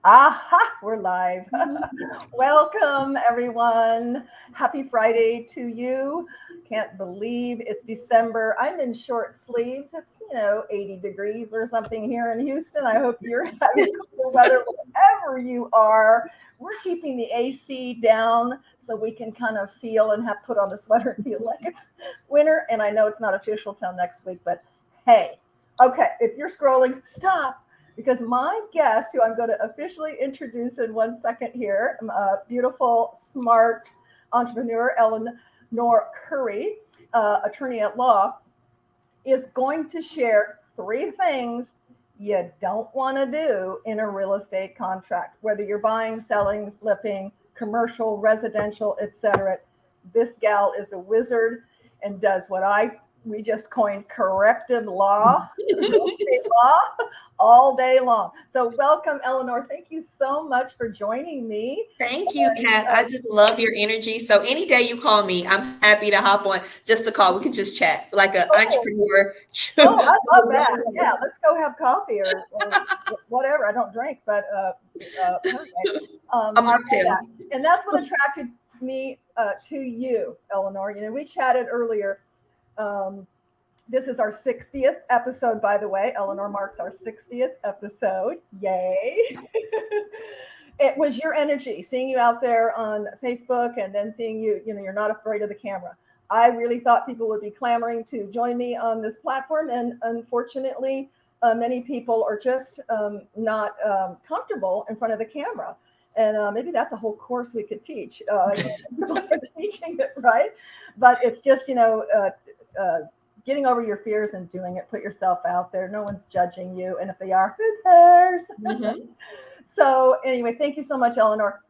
Aha, we're live. Welcome, everyone. Happy Friday to you. Can't believe it's December. I'm in short sleeves. It's, 80 degrees or something here in Houston. I hope you're having cooler weather wherever you are. We're keeping the AC down so we can kind of feel and have put on a sweater and feel like it's winter. And I know it's not official till next week, but hey, okay, if you're scrolling, stop because my guest, who I'm going to officially introduce in 1 second here, a beautiful, smart entrepreneur, Eleanor Curry, attorney at law, is going to share 3 things you don't want to do in a real estate contract, whether you're buying, selling, flipping, commercial, residential, etc. This gal is a wizard and does what we just coined corrective law, real estate law, all day long. So welcome, Eleanor. Thank you so much for joining me. Thank you, Kat. I just love your energy. So any day you call me, I'm happy to hop on just to call. We can just chat like an entrepreneur. Oh, I love that. Yeah, let's go have coffee or whatever. I don't drink, but a mocktail. And that's what attracted me to you, Eleanor. We chatted earlier. This is our 60th episode, by the way. Eleanor marks our 60th episode. Yay. It was your energy, seeing you out there on Facebook and then seeing you, you're not afraid of the camera. I really thought people would be clamoring to join me on this platform. And unfortunately, many people are just not comfortable in front of the camera. And maybe that's a whole course we could teach. Teaching it, right? But it's just, getting over your fears and doing it. Put yourself out there. No one's judging you. And if they are, who cares? Mm-hmm. So anyway, thank you so much, Eleanor.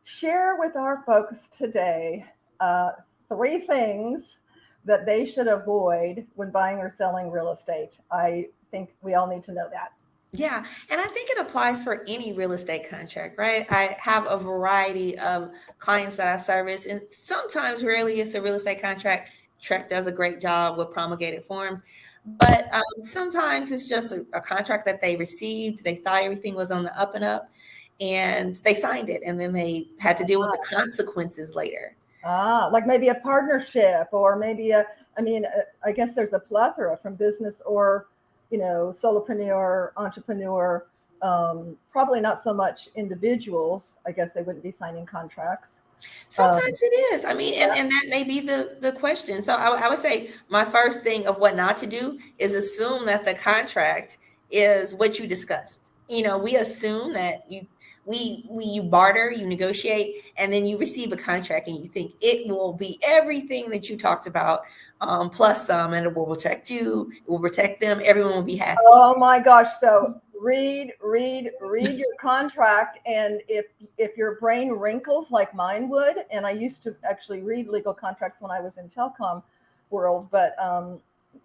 Share with our folks today 3 things that they should avoid when buying or selling real estate. I think we all need to know that. Yeah. And I think it applies for any real estate contract, right? I have a variety of clients that I service, and sometimes, rarely, it's a real estate contract. Trek does a great job with promulgated forms, but sometimes it's just a contract that they received. They thought everything was on the up and up, and they signed it, and then they had to deal with the consequences later. Like maybe a partnership, or maybe I guess there's a plethora from business or, solopreneur, entrepreneur, probably not so much individuals. I guess they wouldn't be signing contracts. Sometimes it is. I mean, and that may be the question. So I would say my first thing of what not to do is assume that the contract is what you discussed. We assume that you barter, you negotiate, and then you receive a contract and you think it will be everything that you talked about, plus some, and it will protect you, it will protect them, everyone will be happy. Oh my gosh. So read your contract, and if your brain wrinkles like mine would, and I used to actually read legal contracts when I was in telecom world, but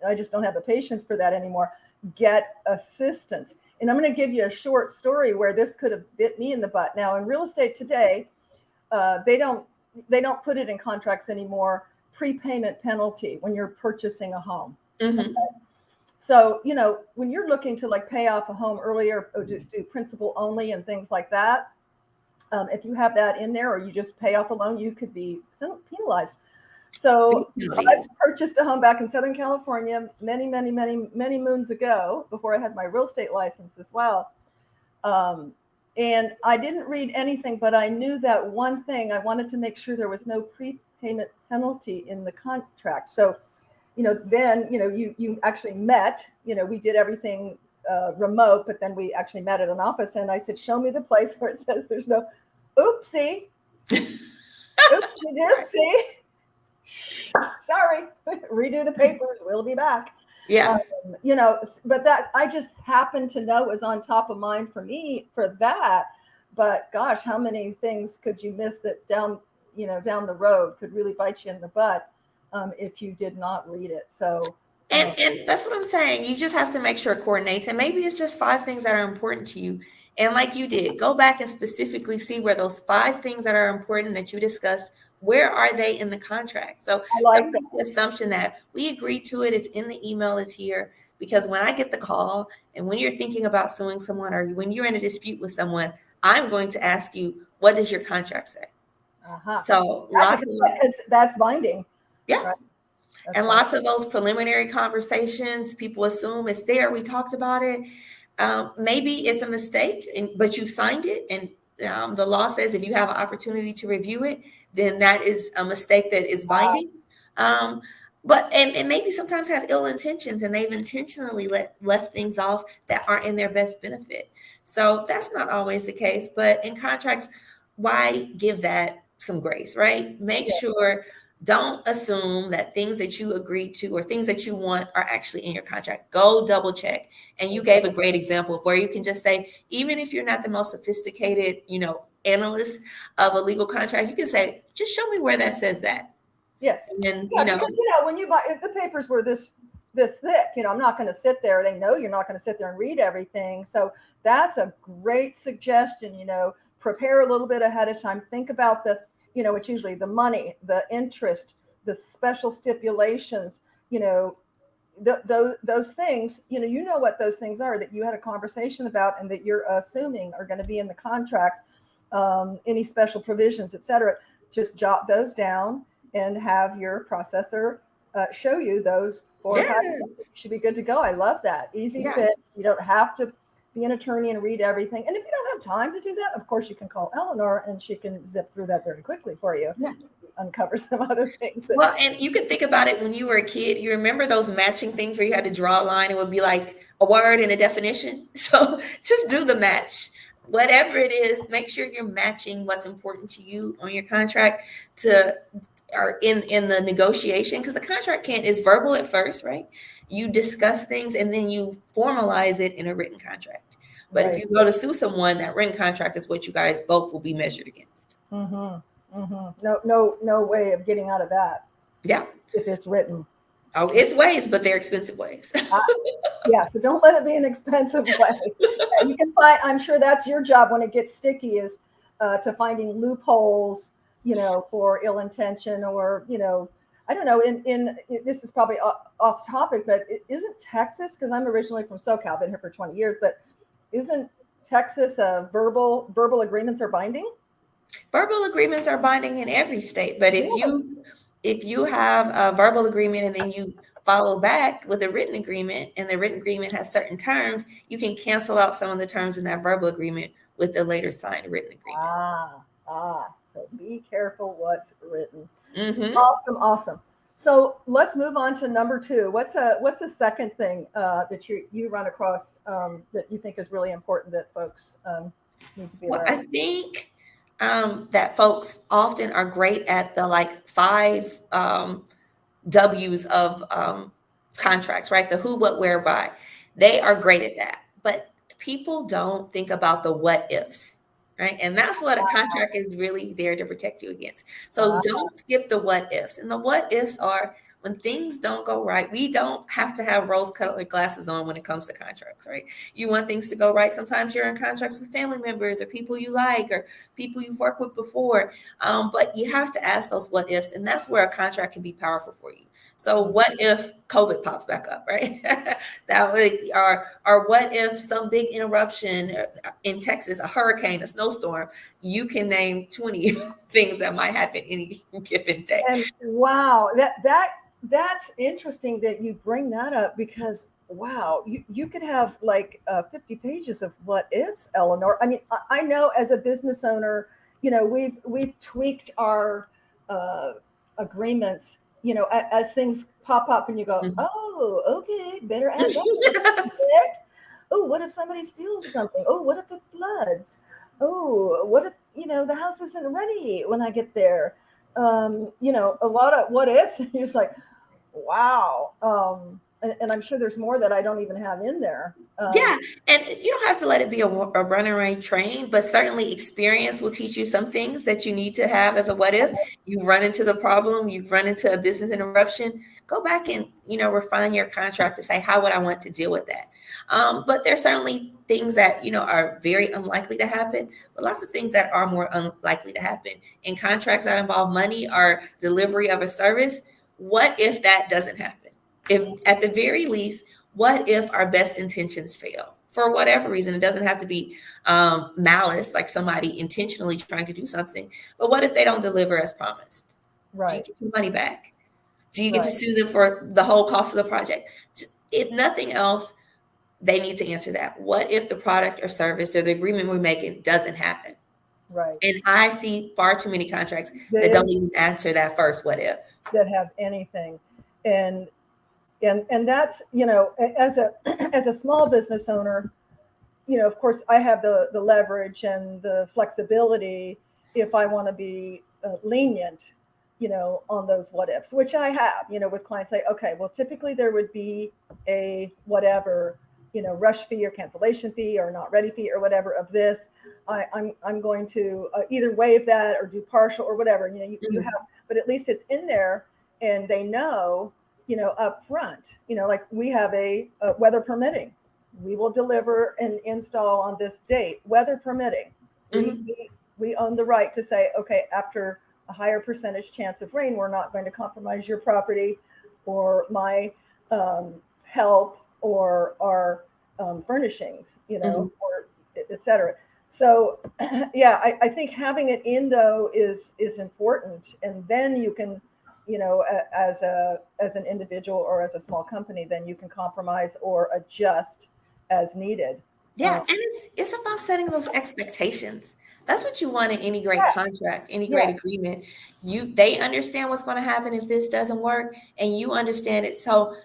I just don't have the patience for that anymore. Get assistance. And I'm going to give you a short story where this could have bit me in the butt. Now, in real estate today, they don't put it in contracts anymore. Prepayment penalty when you're purchasing a home. Mm-hmm. Okay. So, when you're looking to pay off a home earlier, or do principal only and things like that, if you have that in there, or you just pay off a loan, you could be penalized. So I purchased a home back in Southern California many moons ago, before I had my real estate license as well. And I didn't read anything, but I knew that one thing. I wanted to make sure there was no prepayment penalty in the contract. So, then, you actually met, we did everything remote, but then we actually met at an office, and I said, show me the place where it says there's no oopsie. Oopsie doopsie. Sorry, redo the papers. We'll be back. Yeah. But that I just happened to know was on top of mind for me for that. But gosh, how many things could you miss that down the road could really bite you in the butt if you did not read it? So. And that's what I'm saying. You just have to make sure it coordinates. And maybe it's just 5 things that are important to you. And like you did, go back and specifically see where those 5 things that are important that you discussed, where are they in the contract? So don't make the assumption that we agreed to it, it's in the email, it's here, Because when I get the call and when you're thinking about suing someone or when you're in a dispute with someone, I'm going to ask you, what does your contract say? So lots of because that's binding. Yeah. Right? And lots of those preliminary conversations, people assume it's there. We talked about it. Maybe it's a mistake, but you've signed it. And the law says if you have an opportunity to review it, then that is a mistake that is binding. But maybe sometimes have ill intentions and they've intentionally left things off that aren't in their best benefit. So that's not always the case. But in contracts, why give that some grace, right? Make sure. Don't assume that things that you agreed to or things that you want are actually in your contract. Go double check. And you gave a great example of where you can just say, even if you're not the most sophisticated, analyst of a legal contract, you can say, just show me where that says that. Yes. And then, because when you buy, if the papers were this thick, I'm not going to sit there. They know you're not going to sit there and read everything. So that's a great suggestion. Prepare a little bit ahead of time. Think about it's usually the money, the interest, the special stipulations, those things, what those things are that you had a conversation about and that you're assuming are going to be in the contract, any special provisions, et cetera. Just jot those down and have your processor show you those 4 or 5 things. Should be good to go. I love that. Easy fix. You don't have to be an attorney and read everything. And if you don't have time to do that, of course you can call Eleanor and she can zip through that very quickly for you. Uncover some other things. Well, and you could think about it when you were a kid. You remember those matching things where you had to draw a line and it would be like a word and a definition. So just do the match. Whatever it is, make sure you're matching what's important to you on your contract or in the negotiation, because the contract is verbal at first, right? You discuss things and then you formalize it in a written contract. But if you go to sue someone, that written contract is what you guys both will be measured against. No way of getting out of that. Yeah. If it's written. Oh, it's ways, but they're expensive ways. So don't let it be an expensive way. You can find, I'm sure that's your job when it gets sticky, is to finding loopholes, for ill intention or, I don't know, in this is probably off topic, but isn't Texas, because I'm originally from SoCal, been here for 20 years, but isn't Texas verbal agreements are binding? Verbal agreements are binding in every state, but if you have a verbal agreement and then you follow back with a written agreement and the written agreement has certain terms, you can cancel out some of the terms in that verbal agreement with the later signed written agreement. So be careful what's written. Awesome. So let's move on to number 2. What's a second thing that you run across that you think is really important that folks need to be aware of? I think that folks often are great at the 5 W's of contracts, right? The who, what, where, why. They are great at that. But people don't think about the what ifs. Right. And that's what a contract is really there to protect you against. So don't skip the what ifs. And the what ifs are when things don't go right. We don't have to have rose-colored glasses on when it comes to contracts, right? You want things to go right. Sometimes you're in contracts with family members or people you like or people you've worked with before. But you have to ask those what ifs. And that's where a contract can be powerful for you. So what if COVID pops back up, right? That would, or what if some big interruption in Texas, a hurricane, a snowstorm, you can name 20 things that might happen any given day. And wow, that's interesting that you bring that up, because wow, you could have 50 pages of what ifs, Eleanor. I mean, I know as a business owner, we've tweaked our agreements, as things pop up and you go, oh, okay, better add that. Oh, what if somebody steals something? Oh, what if it floods? Oh, what if, the house isn't ready when I get there? A lot of what ifs, and you're just like, wow. And I'm sure there's more that I don't even have in there. And you don't have to let it be a run and rain train, but certainly experience will teach you some things that you need to have as a what if. You run into the problem, you run into a business interruption, go back and, refine your contract to say, how would I want to deal with that? But there's certainly things that, are very unlikely to happen, but lots of things that are more unlikely to happen. In contracts that involve money or delivery of a service, what if that doesn't happen? If at the very least, what if our best intentions fail? For whatever reason, it doesn't have to be malice, like somebody intentionally trying to do something. But what if they don't deliver as promised? Do you Right. get your money back? Do you get to Right. sue them for the whole cost of the project? If nothing else, they need to answer that. What if the product or service or the agreement we're making doesn't happen? Right. And I see far too many contracts that That, don't even answer that first what if. that have anything. And that's, you know, as a as a small business owner, you know, of course I have the leverage and the flexibility if I want to be lenient, you know, on those what ifs, which I have, you know, with clients say, okay, well, typically there would be a whatever, you know, rush fee or cancellation fee or not ready fee or whatever of this. I'm going to either waive that or do partial or whatever, you know, you have, but at least it's in there and they know, you know, up front, you know, like we have a weather permitting, we will deliver and install on this date, weather permitting. We own the right to say, okay, after a higher percentage chance of rain, we're not going to compromise your property or my help or our furnishings, you know, or et cetera. So yeah, I think having it in though is important, and then you can, you know, as an individual or as a small company, then you can compromise or adjust as needed. Yeah, and it's about setting those expectations. That's what you want in any great Yes, contract, any great yes, agreement. They understand what's going to happen if this doesn't work, and you understand it. So,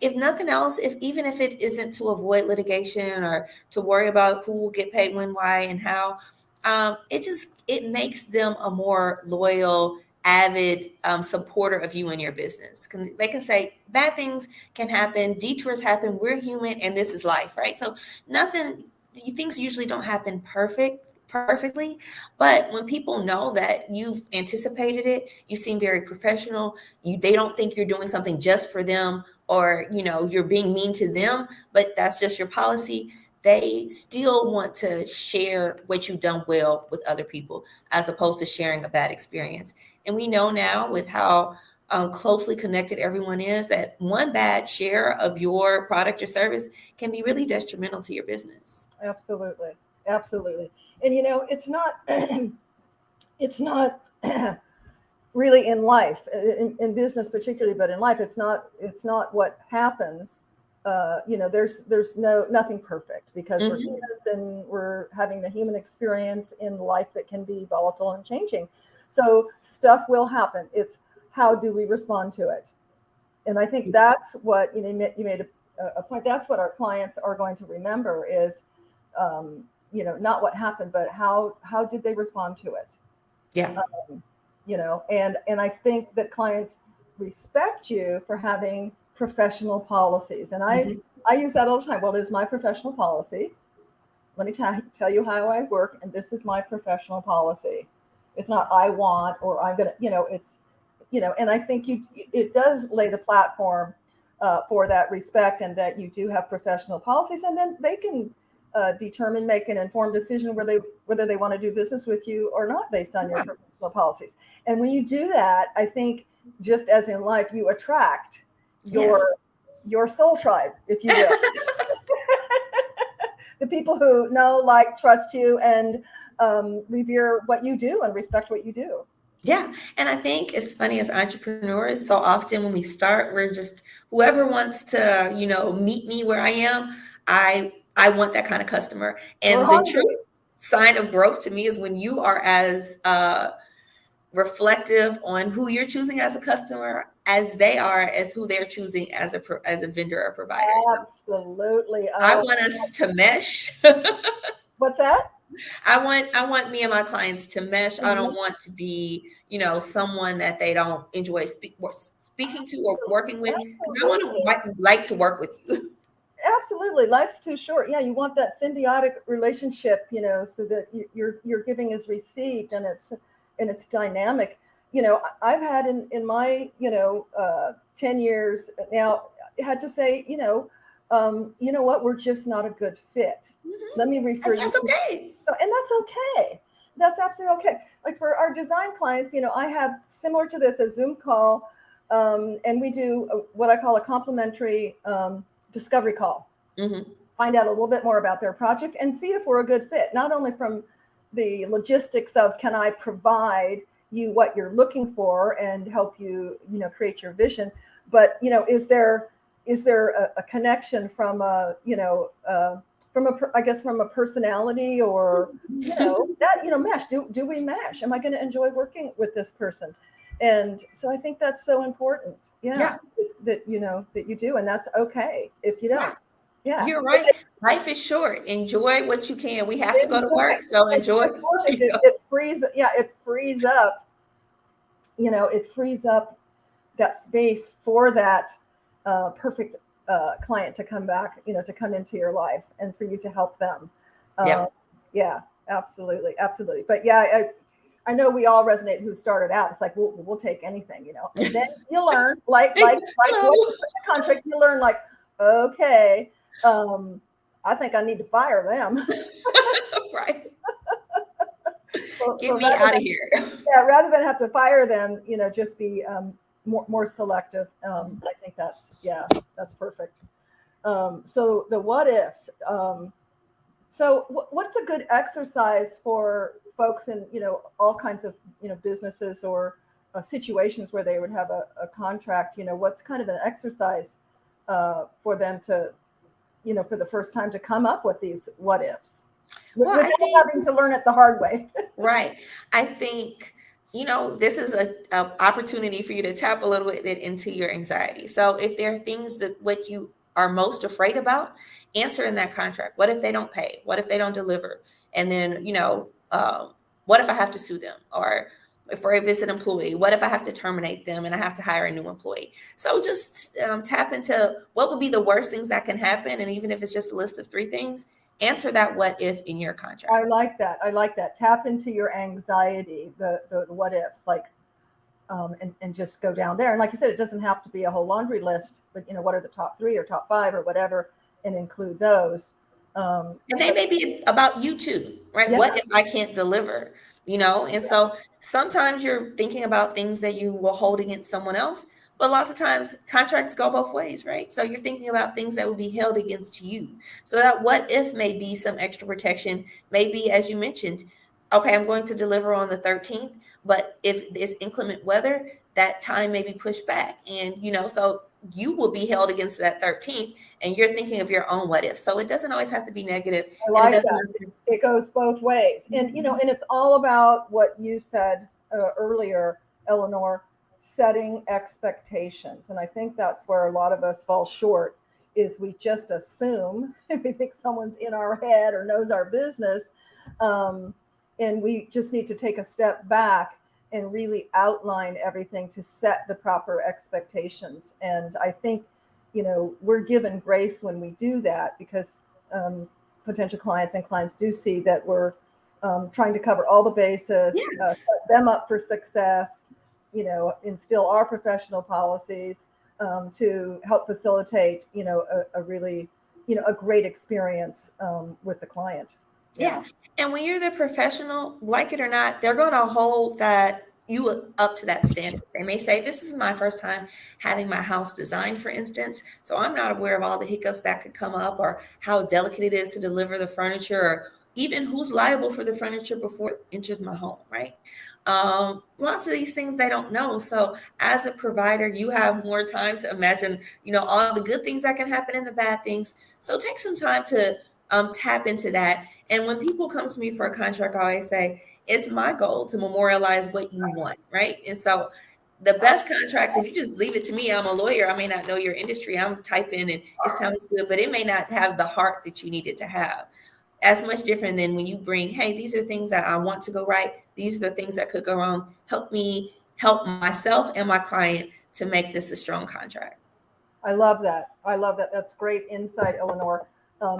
if nothing else, if even if it isn't to avoid litigation or to worry about who will get paid when, why, and how, it makes them a more loyal, avid supporter of you and your business. They can say bad things can happen, detours happen. We're human, and this is life, right? So nothing, things usually don't happen perfectly, but when people know that you've anticipated it, you seem very professional, they don't think you're doing something just for them, or you're being mean to them, but that's just your policy. They still want to share what you've done well with other people as opposed to sharing a bad experience. And we know now with how closely connected everyone is, that one bad share of your product or service can be really detrimental to your business. absolutely, absolutely. And you know, it's not it's not really in life, in business particularly, but in life, it's not what happens. You know, there's nothing perfect because we're Mm-hmm. humans and we're having the human experience in life that can be volatile and changing. So stuff will happen. It's how do we respond to it? And I think that's what, you know, you made a point. That's what our clients are going to remember is, you know, not what happened, but how did they respond to it? Yeah. You know, and I think that clients respect you for having professional policies. And Mm-hmm. I use that all the time. Well, it is my professional policy. Let me tell you how I work, and this is my professional policy. It's not I want or I'm gonna, you know, it's, you know, and I think it does lay the platform for that respect, and that you do have professional policies, and then they can make an informed decision whether they want to do business with you or not based on your Yeah. professional policies. And when you do that, I think just as in life, you attract Yes. your soul tribe, if you will. The people who know, like, trust you, and revere what you do and respect what you do. Yeah. And I think it's funny, as entrepreneurs, so often when we start, we're just whoever wants to, meet me where I am. I want that kind of customer. We're And the true hungry. sign of growth to me is when you are as reflective on who you're choosing as a customer as they are as who they're choosing as a vendor or provider. So Absolutely. I Oh, want us to mesh. what's that? I want me and my clients to mesh. I don't Mhm. want to be, someone that they don't enjoy speaking to or working with, because I want Absolutely. to like to work with you. Absolutely. Life's too short. Yeah, you want that symbiotic relationship, you know, so that you're giving is received, and it's dynamic. You know, I've had in my, 10 years now, had to say, you know what, we're just not a good fit. Mhm. Let me refer And you that's to, okay. so, and that's okay. That's absolutely okay. Like for our design clients, you know, I have similar to this a Zoom call, and we do what I call a complimentary discovery call. Mm-hmm. Find out a little bit more about their project and see if we're a good fit, not only from the logistics of can I provide you what you're looking for and help you, create your vision, but, is there a connection from from a personality or, mesh? Do we mesh? Am I going to enjoy working with this person? And so I think that's so important. Yeah. That you do, and that's okay if you don't. Yeah. You're right. Life is short. Enjoy what you can. We have to go to work, so enjoy. It frees up. It frees up that space for that perfect client to come back, to come into your life and for you to help them. Yeah, absolutely. But yeah, I know we all resonate who started out. It's like, we'll take anything, and then you learn like what the contract, you learn like, okay, I think I need to fire them. Right. Get me out of here. Yeah, rather than have to fire them, just be more selective. I think that's perfect. So the what ifs. So what's a good exercise for folks in all kinds of businesses or situations where they would have a contract? What's kind of an exercise for them to for the first time to come up with these what ifs without having to learn it the hard way. Right. I think this is a opportunity for you to tap a little bit into your anxiety. So if there are things that what you are most afraid about, answer in that contract. What if they don't pay? What if they don't deliver? And then, what if I have to sue them? Or if it's an employee, what if I have to terminate them and I have to hire a new employee? So just tap into what would be the worst things that can happen. And even if it's just a list of 3 things, answer that what if in your contract. I like that. Tap into your anxiety, the what ifs, like, and just go down there. And like you said, it doesn't have to be a whole laundry list, but what are the top 3 or top 5 or whatever, and include those. And they may be about you too, right? Yeah. What if I can't deliver? And so sometimes you're thinking about things that you will hold against someone else, but lots of times contracts go both ways, right? So you're thinking about things that will be held against you. So that what if may be some extra protection, maybe as you mentioned, okay, I'm going to deliver on the 13th, but if there's inclement weather, that time may be pushed back. And, so you will be held against that 13th and you're thinking of your own what if. So it doesn't always have to be negative. I like that. It goes both ways. And, and it's all about what you said earlier, Eleanor, setting expectations. And I think that's where a lot of us fall short, is we just assume, we think someone's in our head or knows our business. And we just need to take a step back and really outline everything to set the proper expectations. And I think, we're given grace when we do that, because potential clients do see that we're trying to cover all the bases, set them up for success, instill our professional policies to help facilitate, a really, a great experience with the client. Yeah. And when you're the professional, like it or not, they're going to hold that you up to that standard. They may say, this is my first time having my house designed, for instance, so I'm not aware of all the hiccups that could come up, or how delicate it is to deliver the furniture, or even who's liable for the furniture before it enters my home, right? Lots of these things they don't know. So as a provider, you have more time to imagine, all the good things that can happen and the bad things. So take some time to tap into that. And when people come to me for a contract, I always say, it's my goal to memorialize what you want, right? And so the best contracts, if you just leave it to me, I'm a lawyer, I may not know your industry, I'm typing and it sounds good, but it may not have the heart that you need it to have. As much different than when you bring, hey, these are things that I want to go right, these are the things that could go wrong. Help me help myself and my client to make this a strong contract. I love that. That's great insight, Eleanor.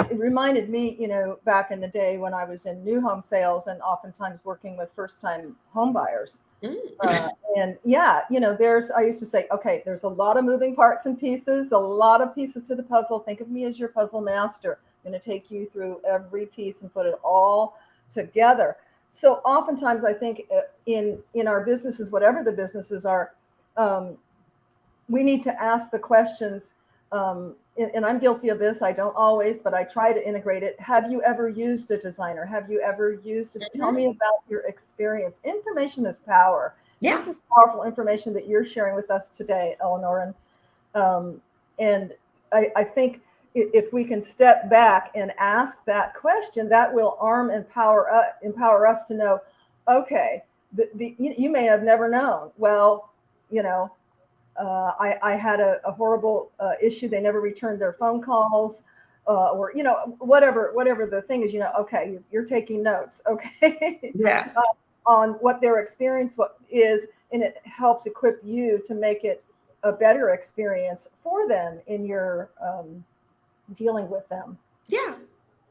It reminded me, back in the day when I was in new home sales and oftentimes working with first-time home buyers. And I used to say, okay, there's a lot of moving parts and pieces, a lot of pieces to the puzzle. Think of me as your puzzle master. I'm going to take you through every piece and put it all together. So oftentimes I think in our businesses, whatever the businesses are, we need to ask the questions, and I'm guilty of this. I don't always, but I try to integrate it. Have you ever used a designer? Have you ever used a, tell me about your experience. Information is power. Yeah. This is powerful information that you're sharing with us today, Eleanor. And I think if we can step back and ask that question, that will empower us to know, okay, you may have never known. Well, I had a horrible issue. They never returned their phone calls, or whatever the thing is. Okay, you're taking notes. Okay, Yeah. On what their experience is, and it helps equip you to make it a better experience for them in your dealing with them. Yeah.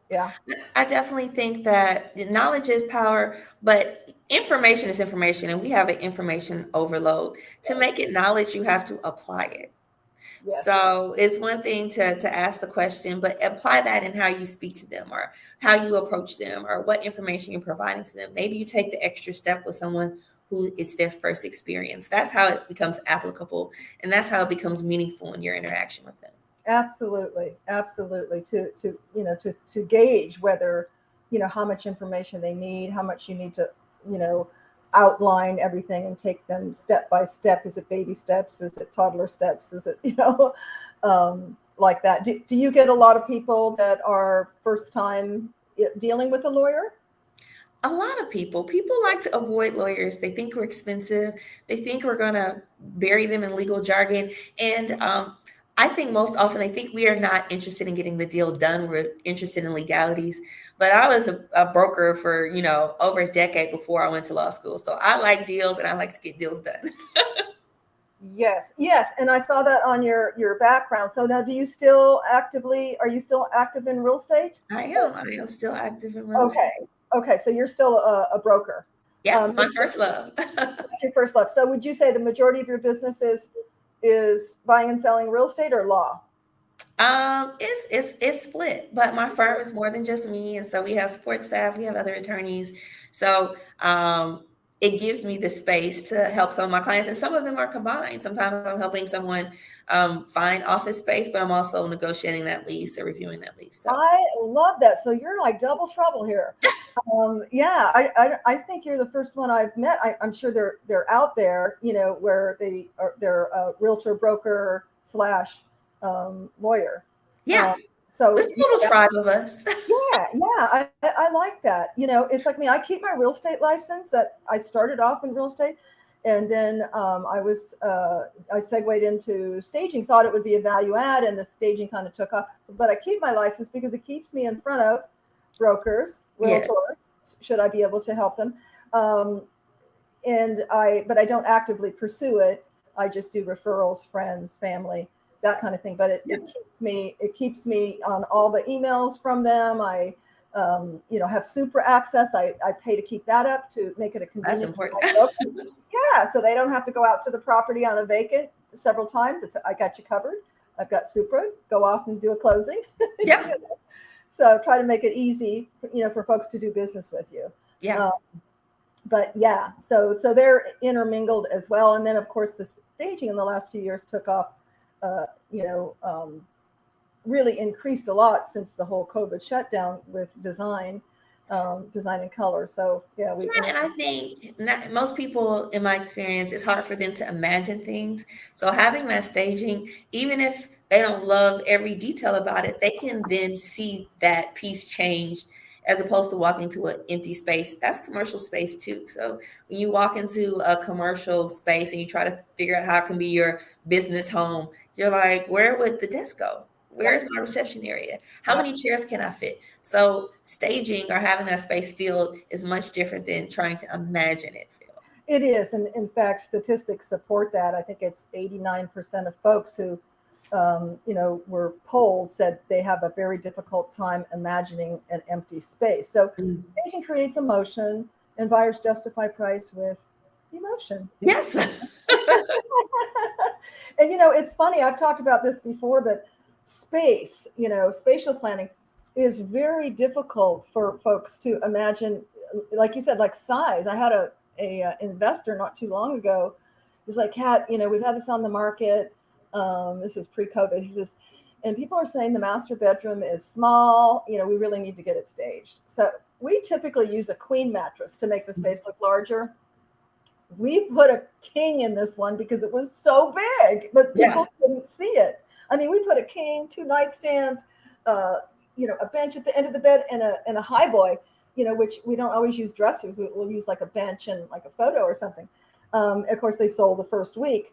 Yeah. I definitely think that knowledge is power, but information is information, and we have an information overload. To make it knowledge, you have to apply it. Yes. So it's one thing to ask the question, but apply that in how you speak to them or how you approach them or what information you're providing to them. Maybe you take the extra step with someone who it's their first experience. That's how it becomes applicable, and that's how it becomes meaningful in your interaction with them. Absolutely. To gauge whether, how much information they need, how much you need to, outline everything and take them step by step. Is it baby steps? Is it toddler steps? Is it, like that? Do you get a lot of people that are first time dealing with a lawyer? A lot of people like to avoid lawyers. They think we're expensive. They think we're going to bury them in legal jargon. And I think most often they think we are not interested in getting the deal done. We're interested in legalities. But I was a broker for, over a decade before I went to law school. So I like deals and I like to get deals done. Yes. And I saw that on your background. So now are you still active in real estate? I am still active in real estate. Okay. So you're still a broker. Yeah, my first love. That's your first love. So would you say the majority of your business is buying and selling real estate or law? It's split, but my firm is more than just me, and so we have support staff, we have other attorneys. So it gives me the space to help some of my clients, and some of them are combined. Sometimes I'm helping someone find office space, but I'm also negotiating that lease or reviewing that lease. So. I love that. So you're like double trouble here. Yeah, I think you're the first one I've met. I'm sure they're out there, where they're a realtor, broker / lawyer. Yeah. So it's a little tribe of us. Yeah. I like that. It's like me. I keep my real estate license that I started off in real estate. And then I segued into staging, thought it would be a value add, and the staging kind of took off. But I keep my license because it keeps me in front of brokers, realtors, should I be able to help them. But I don't actively pursue it. I just do referrals, friends, family, that kind of thing. But it keeps me on all the emails from them. I have super access. I pay to keep that up to make it a convenience. That's important. Yeah, so they don't have to go out to the property on a vacant several times. I got you covered. I've got Supra. Go off and do a closing. Yeah. So try to make it easy, for folks to do business with you. Yeah. But yeah, so they're intermingled as well. And then of course the staging in the last few years took off. Really increased a lot since the whole COVID shutdown with design and color. So yeah, and I think most people, in my experience, it's hard for them to imagine things. So having that staging, even if they don't love every detail about it, they can then see that piece change, as opposed to walking to an empty space. That's commercial space too. So when you walk into a commercial space and you try to figure out how it can be your business home, you're like, where would the desk go? Where's my reception area? How many chairs can I fit? So staging or having that space filled is much different than trying to imagine it filled. It is. And in fact, statistics support that. I think it's 89% of folks who, were polled said they have a very difficult time imagining an empty space. So staging creates emotion, and buyers justify price with emotion. Yes. And, it's funny. I've talked about this before, but space, spatial planning is very difficult for folks to imagine. Like you said, like size. I had a investor not too long ago. He's like, Kat, we've had this on the market. This was pre-COVID. He says, and people are saying the master bedroom is small. You know, we really need to get it staged. So we typically use a queen mattress to make the space look larger. We put a king in this one because it was so big, but people couldn't see it. I mean, we put a king, 2 nightstands, you know, a bench at the end of the bed, and a high boy, you know, which we don't always use dressers. We'll use like a bench and like a photo or something. Of course, they sold the first week.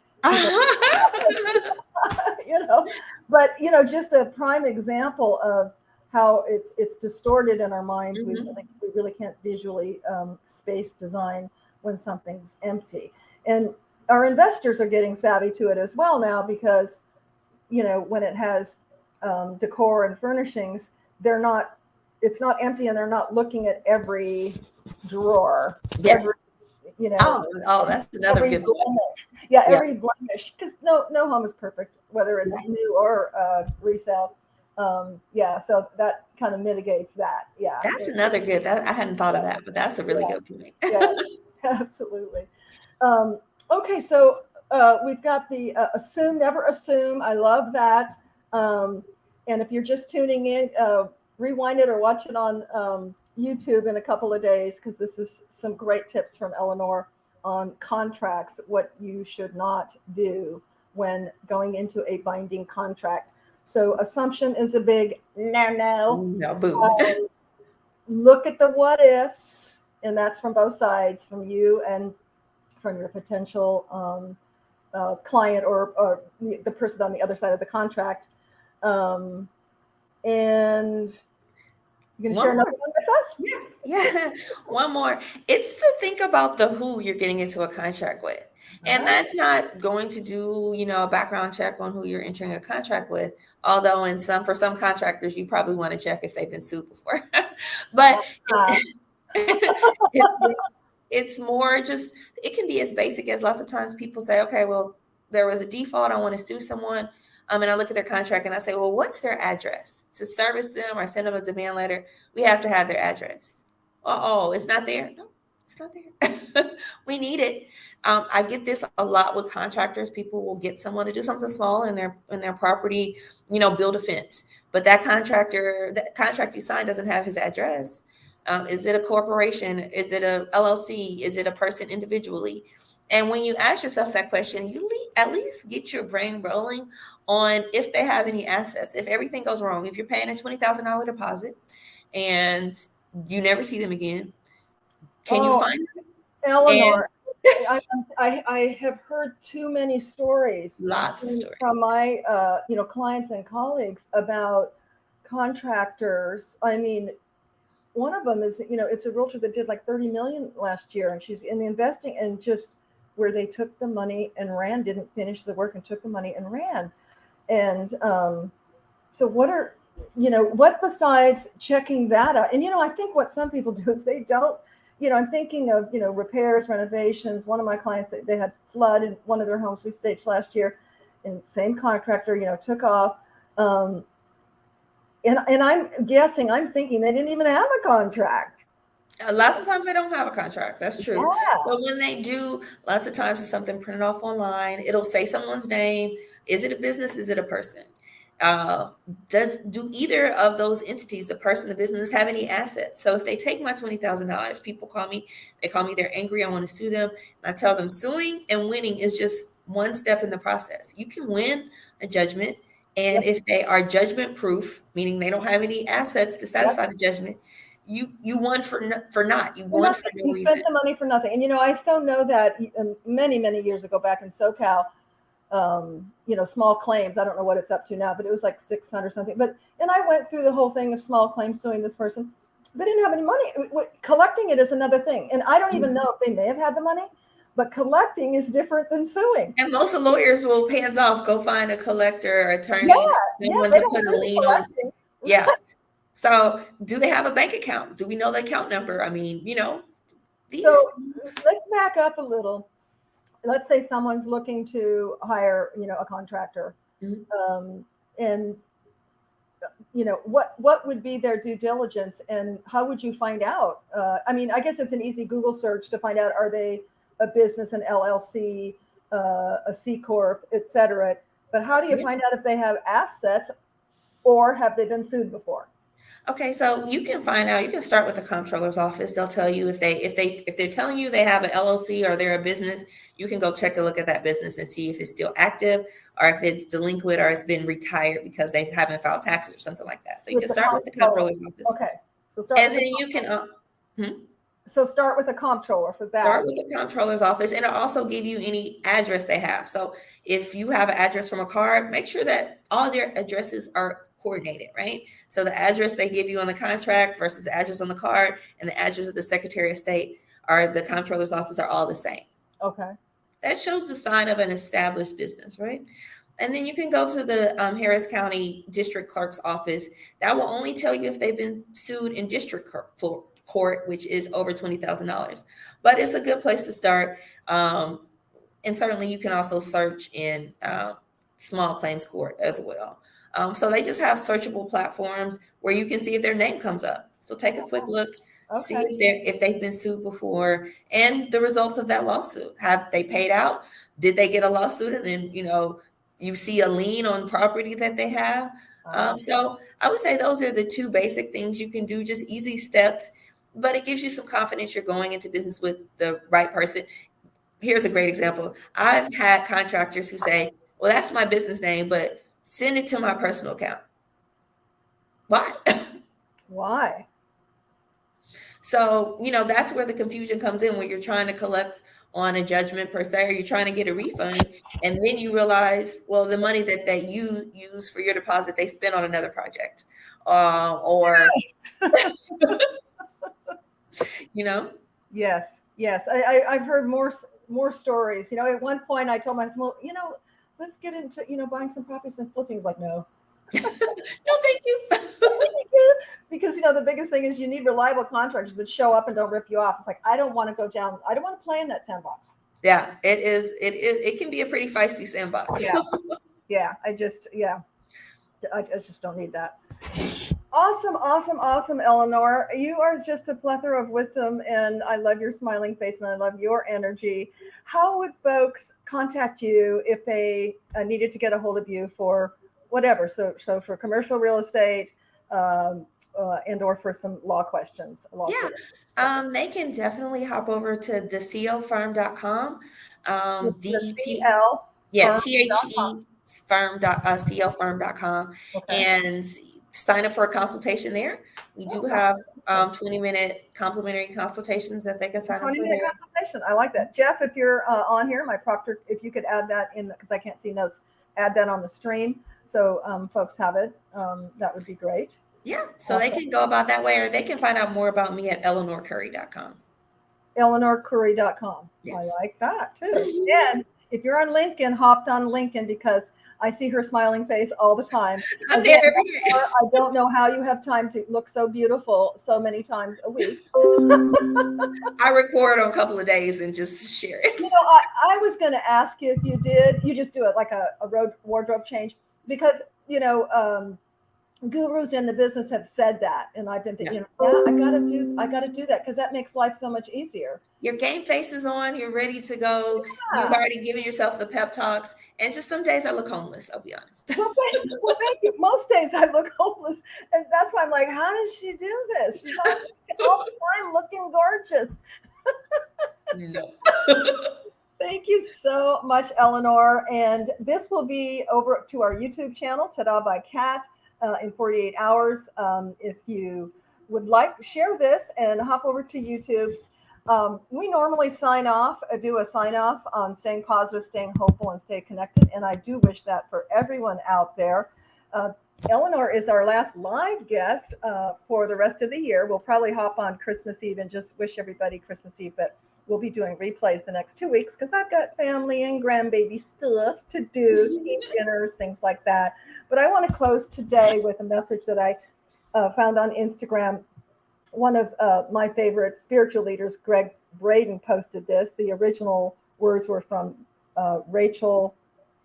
You know, but you know, just a prime example of how it's distorted in our minds. Mm-hmm. We really can't visually space design when something's empty. And our investors are getting savvy to it as well now, because you know, when it has decor and furnishings, it's not empty, and they're not looking at every drawer, every, you know. Oh, that's another good point. Every blemish, because no home is perfect, whether it's new or resale. So that kind of mitigates that. That's another good. I hadn't thought of that, but that's a really good point. Absolutely. Okay, so we've got the assume, never assume. I love that. And if you're just tuning in, rewind it or watch it on YouTube in a couple of days, because this is some great tips from Eleanor on contracts, what you should not do when going into a binding contract. So assumption is a big no. Boo. Look at the what ifs, and that's from both sides, from you and from your potential client or the person on the other side of the contract. And you can share another one with us? Yeah. One more. It's to think about the who you're getting into a contract with. And that's not going to do, you know, a background check on who you're entering a contract with. Although for some contractors, you probably want to check if they've been sued before. But it's more just, it can be as basic as lots of times people say, okay, well, there was a default, I want to sue someone. And I look at their contract and I say, well, what's their address? To service them or send them a demand letter, we have to have their address. Oh, it's not there? No, it's not there. We need it. I get this a lot with contractors. People will get someone to do something small in their property, you know, build a fence. But that contract you signed doesn't have his address. Is it a corporation? Is it a LLC? Is it a person individually? And when you ask yourself that question, you at least get your brain rolling on if they have any assets. If everything goes wrong, if you're paying a $20,000 deposit and you never see them again, can you find them? Eleanor, I have heard too many stories. Lots of stories from my clients and colleagues about contractors. I mean, one of them is, you know, it's a realtor that did like 30 million last year, and she's in the investing, and just where they took the money and ran, didn't finish the work and took the money and ran. And so what besides checking that out? And, you know, I think what some people do is they don't, you know, I'm thinking of, you know, repairs, renovations. One of my clients, they had flood in one of their homes we staged last year, and same contractor, you know, took off. And I'm thinking they didn't even have a contract. Lots of times they don't have a contract. That's true. Yeah. But when they do, lots of times it's something printed off online. It'll say someone's name. Is it a business? Is it a person? Do either of those entities, the person, the business, have any assets? So if they take my $20,000, people call me. They call me. They're angry. I want to sue them. And I tell them suing and winning is just one step in the process. You can win a judgment. And if they are judgment proof, meaning they don't have any assets to satisfy the judgment, you won for not. You won for no reason. You spent the money for nothing. And, you know, I still know that many, many years ago back in SoCal, you know, small claims, I don't know what it's up to now, but it was like 600 something. And I went through the whole thing of small claims suing this person. They didn't have any money. Collecting it is another thing. And I don't even know if they may have had the money, but collecting is different than suing. And most of lawyers will hands off, go find a collector or attorney. Someone to put a lien on. Yeah. So do they have a bank account? Do we know the account number? I mean, you know. So let's back up a little. Let's say someone's looking to hire, you know, a contractor. Mm-hmm. And, you know, what would be their due diligence, and how would you find out? I mean, I guess it's an easy Google search to find out, are they a business, an LLC, a C Corp, et cetera. But how do you find out if they have assets or have they been sued before? Okay, so you can find out. You can start with the comptroller's office. They'll tell you if they're telling you they have an LLC or they're a business. You can go take a look at that business and see if it's still active or if it's delinquent or it's been retired because they haven't filed taxes or something like that. So you can start with the comptroller's office. Okay, so start with the comptroller for that. Start with the comptroller's office, and it'll also give you any address they have. So if you have an address from a card, make sure that all their addresses are coordinated, right? So the address they give you on the contract versus the address on the card and the address of the Secretary of State or the comptroller's office are all the same. Okay. That shows the sign of an established business, right? And then you can go to the Harris County District Clerk's office. That will only tell you if they've been sued in district court, which is over $20,000. But it's a good place to start. And certainly you can also search in small claims court as well. So they just have searchable platforms where you can see if their name comes up. So take a quick look, see if they've been sued before and the results of that lawsuit. Have they paid out? Did they get a lawsuit? And then, you see a lien on property that they have. So I would say those are the two basic things you can do, just easy steps, but it gives you some confidence you're going into business with the right person. Here's a great example. I've had contractors who say, well, that's my business name, but send it to my personal account. Why? Why? So, that's where the confusion comes in when you're trying to collect on a judgment per se, or you're trying to get a refund. And then you realize, well, the money that you use for your deposit, they spent on another project. Yes. I've heard more stories. At one point I told myself, well, let's get into, buying some properties and flipping. It's like, no. No, thank you. Because the biggest thing is you need reliable contractors that show up and don't rip you off. It's like, I don't want to go down. I don't want to play in that sandbox. Yeah, it is. It can be a pretty feisty sandbox. Yeah. I just don't need that. Awesome, Eleanor. You are just a plethora of wisdom, and I love your smiling face and I love your energy. How would folks contact you if they needed to get a hold of you for whatever? So for commercial real estate, and or for some law questions. They can definitely hop over to thecofirm.com. THECofirm.com and sign up for a consultation there. We do have 20-minute complimentary consultations that they can sign up for. 20-minute consultation. I like that. Jeff, if you're on here, my proctor, if you could add that in, because I can't see notes, add that on the stream so folks have it. That would be great. Yeah, so they can go about that way, or they can find out more about me at eleanorcurry.com. eleanorcurry.com. Yes. I like that too. And if you're on LinkedIn, hopped on LinkedIn, because I see her smiling face all the time. I'm there every day. I don't know how you have time to look so beautiful so many times a week. I record on a couple of days and just share it. I was going to ask you if you did. You just do it like a wardrobe change, because gurus in the business have said that, and I've been thinking, I gotta do that, because that makes life so much easier. Your game face is on, you're ready to go. You've already given yourself the pep talks, and just some days I look homeless, I'll be honest. Well, thank you. Most days I look homeless, and that's why I'm like, how does she do this? She's all the time looking gorgeous. No. Thank you so much, Eleanor, and this will be over to our YouTube channel, Ta-da by Kat, in 48 hours. If you would like, share this and hop over to YouTube. We normally do a sign off on staying positive, staying hopeful, and stay connected. And I do wish that for everyone out there. Eleanor is our last live guest for the rest of the year. We'll probably hop on Christmas Eve and just wish everybody Christmas Eve, but we'll be doing replays the next 2 weeks because I've got family and grandbaby stuff to do, eat dinners, things like that. But I want to close today with a message that I found on Instagram. One of my favorite spiritual leaders, Greg Braden, posted this. The original words were from Rachel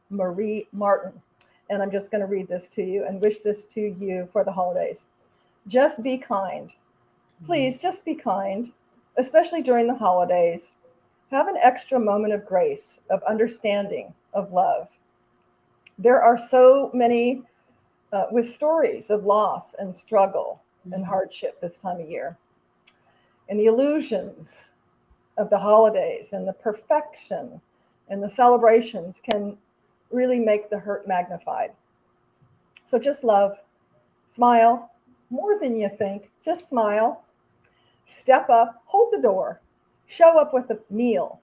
Marie Martin. And I'm just going to read this to you and wish this to you for the holidays. Just be kind. Please, just be kind, especially during the holidays. Have an extra moment of grace, of understanding, of love. there are so many with stories of loss and struggle and hardship this time of year. And the illusions of the holidays and the perfection and the celebrations can really make the hurt magnified. So just love, smile more than you think, just smile, step up, hold the door, show up with a meal,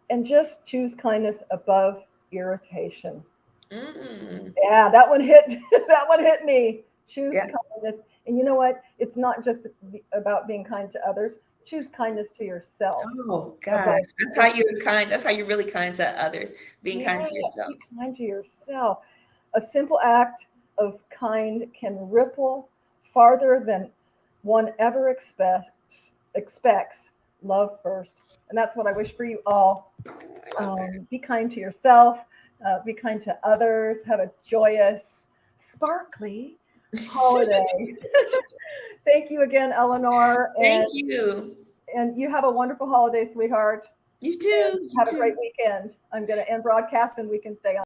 and just choose kindness above irritation. Yeah, that one hit that one hit me. Choose kindness. And you know what? It's not just about being kind to others. Choose kindness to yourself. Oh gosh, that's how you're kind. That's how you're really kind to others. Being kind to yourself. Be kind to yourself. A simple act of kind can ripple farther than one ever expects. Love first. And that's what I wish for you all. Be kind to yourself. Be kind to others. Have a joyous, sparkly holiday. Thank you again, Eleanor. Thank you. And you have a wonderful holiday, sweetheart. You too. Have a great weekend. I'm going to end broadcast and we can stay on.